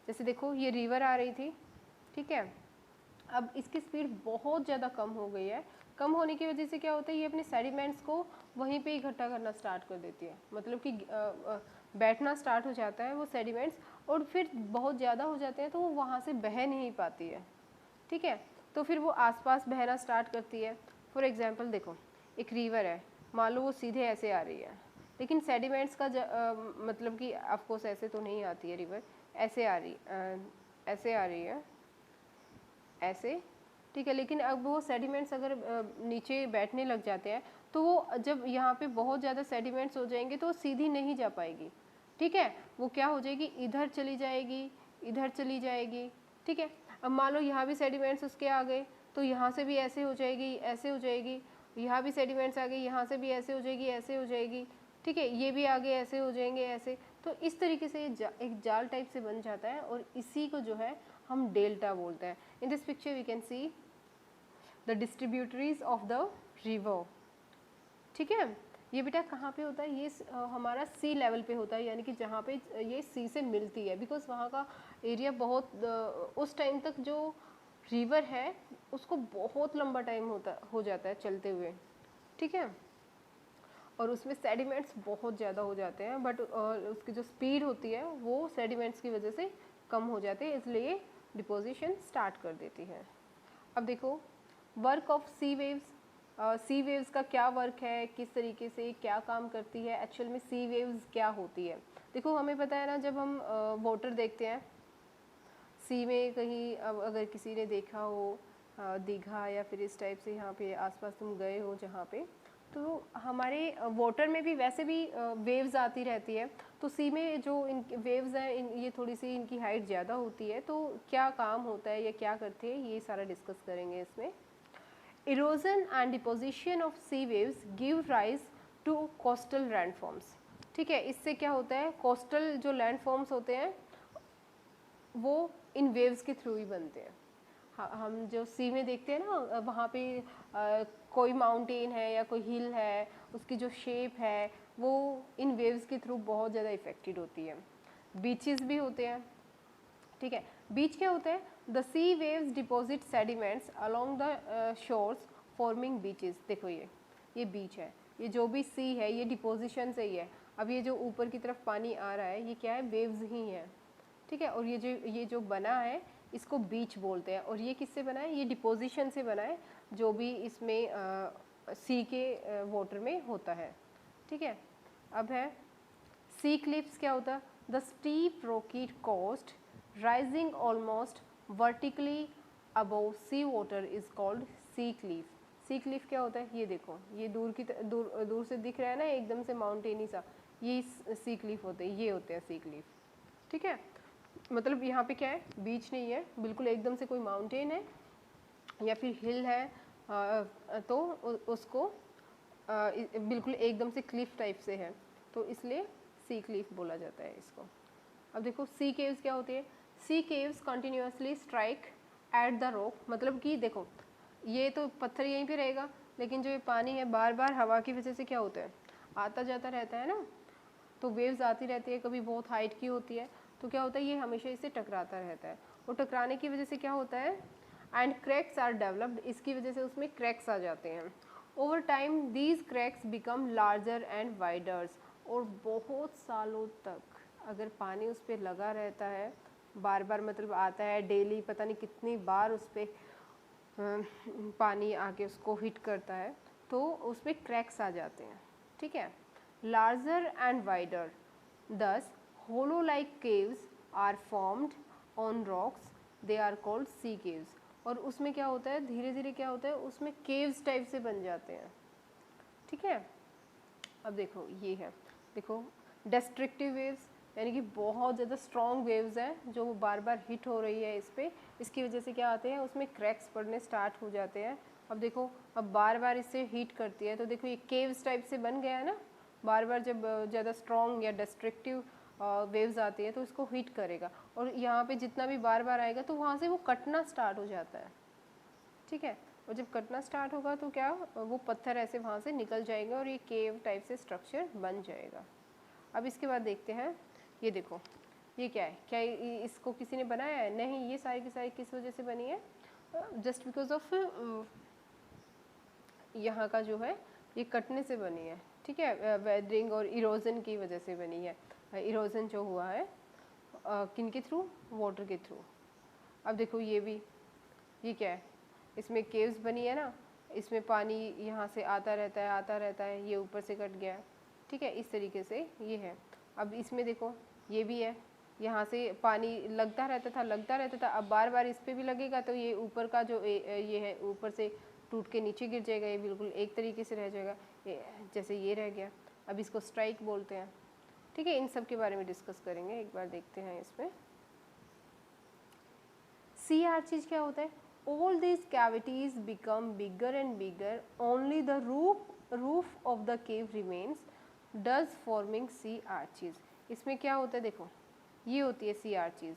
जैसे देखो ये रिवर आ रही थी, ठीक है, अब इसकी स्पीड बहुत ज़्यादा कम हो गई है। कम होने की वजह से क्या होता है, ये अपने सेडिमेंट्स को वहीं पे इकट्ठा करना स्टार्ट कर देती है, मतलब कि बैठना स्टार्ट हो जाता है वो सेडिमेंट्स, और फिर बहुत ज़्यादा हो जाते हैं तो वो वहाँ से बह नहीं पाती है, ठीक है, तो फिर वो आसपास बहना स्टार्ट करती है। फॉर एग्जांपल देखो, एक रिवर है, मान लो वो सीधे ऐसे आ रही है, लेकिन सेडिमेंट्स का मतलब कि ऑफकोर्स ऐसे तो नहीं आती है रिवर, ऐसे आ रही ऐसे आ रही है, ऐसे, ठीक है, लेकिन अब वो सेडिमेंट्स अगर नीचे बैठने लग जाते हैं तो वो जब यहाँ पे बहुत ज़्यादा सेडिमेंट्स हो जाएंगे तो वो सीधी नहीं जा पाएगी, ठीक है, वो क्या हो जाएगी, इधर चली जाएगी, इधर चली जाएगी, ठीक है। अब मान लो यहाँ भी सेडिमेंट्स उसके आ गए तो यहाँ से भी ऐसे हो जाएगी, ऐसे हो जाएगी, यहाँ भी सेडिमेंट्स आ गए, यहाँ से भी ऐसे हो जाएगी, ऐसे हो जाएगी, ठीक है, ये भी आगे ऐसे हो जाएंगे, ऐसे, तो इस तरीके से एक जाल टाइप से बन जाता है, और इसी को जो है हम डेल्टा बोलते हैं। In this picture we can see the distributaries of the river, ठीक है। ये बेटा कहाँ पे होता है, ये हमारा सी लेवल पे होता है, यानी कि जहाँ पे ये सी से मिलती है, बिकॉज वहाँ का एरिया बहुत उस टाइम तक जो रिवर है उसको बहुत लंबा टाइम हो जाता है चलते हुए, ठीक है, और उसमें सेडिमेंट्स बहुत ज़्यादा हो जाते हैं, बट उसकी जो स्पीड होती है वो सेडिमेंट्स की वजह से कम हो जाती है, इसलिए डिपोजिशन स्टार्ट कर देती है। अब देखो work of sea waves, sea waves का क्या वर्क है, किस तरीके से क्या काम करती है, एक्चुअल में सी वेव्स क्या होती है। देखो हमें पता है ना, जब हम वाटर देखते हैं सी में, कहीं अगर किसी ने देखा हो दीघा या फिर इस टाइप से यहाँ पे आसपास तुम गए हो जहाँ पे, तो हमारे वाटर में भी वैसे भी वेव्स आती रहती है, तो सी में जो इन वेव्स हैं ये थोड़ी सी इनकी हाइट ज़्यादा होती है, तो क्या काम होता है या क्या करते हैं ये सारा डिस्कस करेंगे इसमें। Erosion and deposition of sea waves give rise to coastal landforms, ठीक है, इससे क्या होता है, कोस्टल जो लैंडफॉर्म्स होते हैं वो इन वेव्स के थ्रू ही बनते हैं। हम जो सी में देखते हैं ना, वहाँ पे कोई माउंटेन है या कोई हिल है, उसकी जो शेप है वो इन वेव्स के थ्रू बहुत ज़्यादा इफेक्टेड होती है। बीचेस भी होते हैं, ठीक है, बीच क्या होता है, the sea waves deposit sediments along the shores forming beaches. देखो ये बीच है, ये जो भी सी है ये डिपोजिशन से ही है। अब ये जो ऊपर की तरफ पानी आ रहा है ये क्या है, वेव्स ही है, ठीक है, और ये जो बना है इसको बीच बोलते हैं, और ये किससे बना है, ये डिपोजिशन से बना है जो भी इसमें सी के वाटर में होता है, ठीक है। अब है सी क्लिफ्स, क्या होता है, the steep rocky coast rising almost vertically above sea water is called sea cliff. Sea cliff क्या होता है, ये देखो, ये दूर से दिख रहा है ना एकदम से माउंटेनी सा, ये सी क्लिफ होते हैं, ये होते हैं सी क्लिफ, ठीक है। मतलब यहाँ पे क्या है, बीच नहीं है, बिल्कुल एकदम से कोई माउंटेन है या फिर हिल है, तो उसको बिल्कुल एकदम से क्लिफ टाइप से है, तो इसलिए सी क्लिफ बोला जाता है इसको। अब देखो सी केव्स क्या होती है, sea caves continuously strike at the rock, मतलब कि देखो ये तो पत्थर यहीं पे रहेगा, लेकिन जो ये पानी है बार बार हवा की वजह से क्या होता है, आता जाता रहता है ना, तो वेव्स आती रहती है, कभी बहुत हाइट की होती है, तो क्या होता है ये हमेशा इससे टकराता रहता है, और टकराने की वजह से क्या होता है, एंड क्रैक्स आर डेवलप्ड, इसकी वजह से उसमें क्रैक्स आ जाते हैं। Over time these cracks become larger and widers, और बहुत सालों तक अगर पानी उस पर लगा रहता है, बार बार मतलब आता है डेली, पता नहीं कितनी बार उस पर पानी आके उसको हिट करता है, तो उसमें क्रैक्स आ जाते हैं, ठीक है। larger and wider, thus hollow like caves are formed on rocks, they are called sea caves। और उसमें क्या होता है, धीरे धीरे क्या होता है, उसमें caves टाइप से बन जाते हैं, ठीक है। अब देखो ये है, देखो destructive waves, यानी कि बहुत ज़्यादा स्ट्रॉन्ग वेव्स हैं जो बार बार हिट हो रही है इस पर, इसकी वजह से क्या आते हैं, उसमें क्रैक्स पड़ने स्टार्ट हो जाते हैं। अब देखो अब बार बार इससे हीट करती है, तो देखो ये केव्स टाइप से बन गया है ना, बार बार जब ज़्यादा स्ट्रॉन्ग या डिस्ट्रक्टिव वेव्स आती है तो इसको हीट करेगा, और यहाँ पे जितना भी बार बार आएगा तो वहाँ से वो कटना स्टार्ट हो जाता है, ठीक है, और जब कटना स्टार्ट होगा तो क्या, वो पत्थर ऐसे वहाँ से निकल जाएंगे और ये केव टाइप से स्ट्रक्चर बन जाएगा। अब इसके बाद देखते हैं, ये देखो ये क्या है? क्या इसको किसी ने बनाया है? नहीं, ये सारी की सारी किस वजह से बनी है? जस्ट बिकॉज ऑफ यहाँ का जो है ये कटने से बनी है, ठीक है, वेदरिंग और इरोजन की वजह से बनी है। इरोजन जो हुआ है किन के थ्रू? वाटर के थ्रू। अब देखो ये भी, ये क्या है? इसमें केव्स बनी है ना, इसमें पानी यहाँ से आता रहता है आता रहता है, ये ऊपर से कट गया, ठीक है, इस तरीके से ये है। अब इसमें देखो ये भी है, यहाँ से पानी लगता रहता था, अब बार बार इस पर भी लगेगा तो ये ऊपर का जो ये है ऊपर से टूट के नीचे गिर जाएगा, ये बिल्कुल एक तरीके से रह जाएगा, जैसे ये रह गया। अब इसको स्ट्राइक बोलते हैं, ठीक है। इन सब के बारे में डिस्कस करेंगे, एक बार देखते हैं इसमें। सी आर्चीज क्या होता है? All these cavities become bigger and bigger. Only the roof of the cave remains, thus forming sea arches. इसमें क्या होता है? देखो ये होती है sea arches,